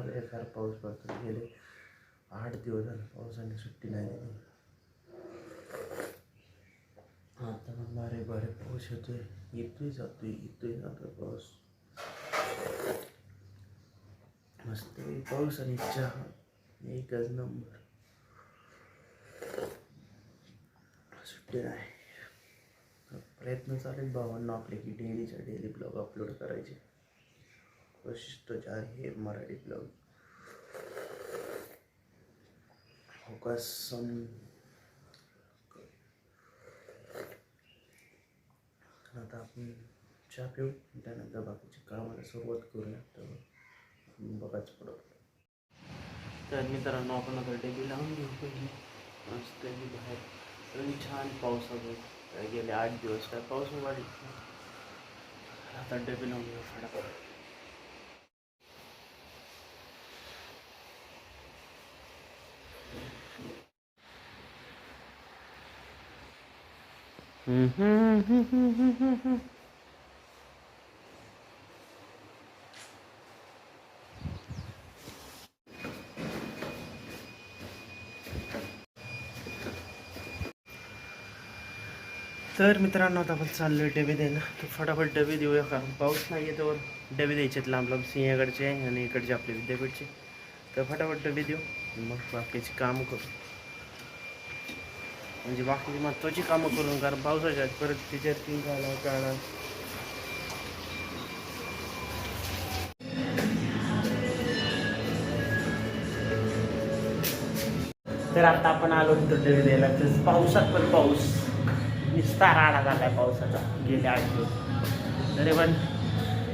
बेकार पाऊस पडतो. गेले 8 दिवस झाले पावसाने सुट्टी नाही दिली. आता मग बारीक पाऊस येतोय जातोय पाऊस. मस्त पाऊस आणि चहा एकच नंबर. सुट्टी नाही. प्रयत्न चालेल भावांना आपले की डेली ब्लॉग अपलोड करायचे. वशिष्ठ आहे मराठी ब्लॉग. फोकस आता आपण चहा पिऊ, त्यानंतर बाकीच्या कामाला सुरुवात करूया. तर बघाच पडत. तर मित्रांनो आपण आता डबे लावून घेऊ पहिले. मस्त बाहेर छान पाऊस होतो. गेले 8 दिवस काय पाऊस उघडला. आता डबे लावून घेऊ फटाफट. तर मित्रांनो आता आपण चाललोय डबे द्यायला. तर फटाफट डबे देऊया, कारण पाऊस नाही आहे. तर डबे द्यायचे लांब सिंहगडचे आणि इकडचे आपले विद्यापीठचे. तर फटाफट डबे देऊ, मग बाकीची कामं करू. म्हणजे बाकीची महत्त्वाची कामं करून, कारण पावसाच्या परत टीचर झाला काढा. तर आता आपण आलो होतो डबे द्यायला. तर पावसात पण पाऊस निस्ता राडा झालाय पावसाचा गेले 8 दिवस. तरी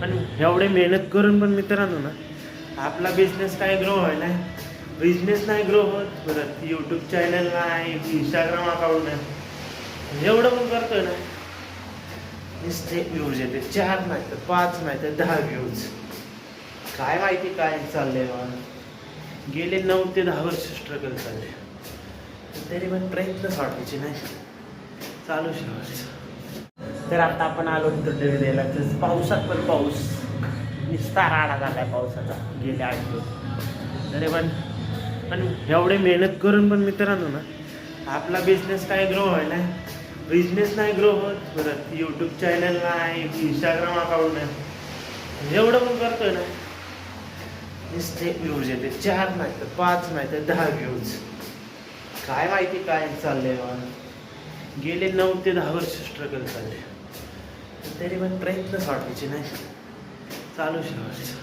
पण एवढे मेहनत करून पण मित्रांनो ना, आपला बिझनेस काय ग्रो व्हायला नाही. बिझनेस नाही ग्रो होत. परत यूट्यूब चॅनल नाही, इंस्टाग्राम अकाउंट नाही. एवढं पण करतोय ना, नुसते व्ह्यूज येते. 4 नाही तर 5 नाही तर 10 व्ह्यूज. काय माहिती काय चाललंय मला. गेले 9 ते 10 वर्ष स्ट्रगल चालले. तरी पण प्रयत्न सोडायचे नाही, चालू ठेवायचं. तर आता आपण आलो होतो डबे द्यायला. तर पावसात पण पाऊस निस्ता राडा झालाय पावसाचा गेले 8 दिवस. तरी पण एवढे मेहनत करून पण मित्रांनो ना, आपला बिझनेस काय ग्रो व्हायला नाही. बिझनेस नाही ग्रो होत. परत यूट्यूब चॅनल नाही, इंस्टाग्राम अकाउंट नाही. एवढं पण करतोय ना, नुसते व्ह्यूज येते. 4 नाही तर 5 नाही तर 10 व्ह्यूज. काय माहिती काय चाललंय मला. गेले 9 ते 10 वर्ष स्ट्रगल चालले. तरी पण प्रयत्न सोडायचे नाही, चालू ठेवायचं.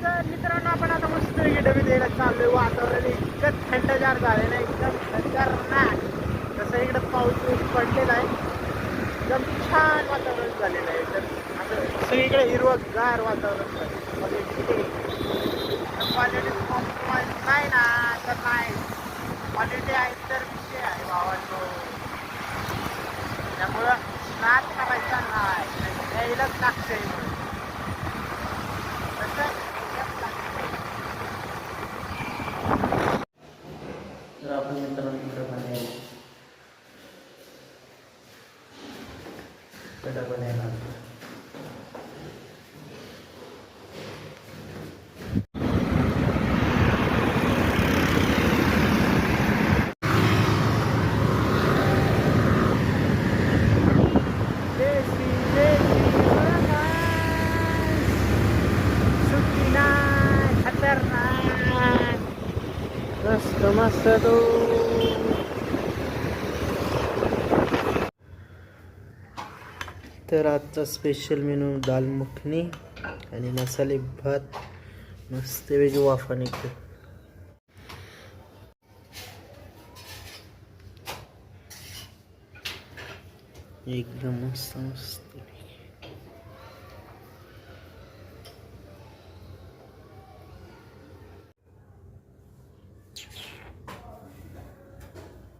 तर मित्रांनो आपण आता मस्त डबे द्यायला चाललोय. वातावरण इतकं थंडगार झालेलं आहे, एकदम खतरनाक. तसं इकडं पाऊस पडलेला आहे. एकदम छान वातावरण झालेलं आहे. तर असं सगळीकडे हिरवंगार वातावरण झालं. क्वालिटी कॉम्प्रोमाइज नाही ना, तर नाही. क्वालिटी आहे तर विषय आहे भावांनो. त्यामुळं नाच करायचा नाही, यायलाच लागते. तर आपण मित्रांनो बनायला मस्त तो. तर आजचा स्पेशल मेनू दाल मखनी आणि मसाले भात. मस्त वेगळी वाफा निघते. एकदम मस्त.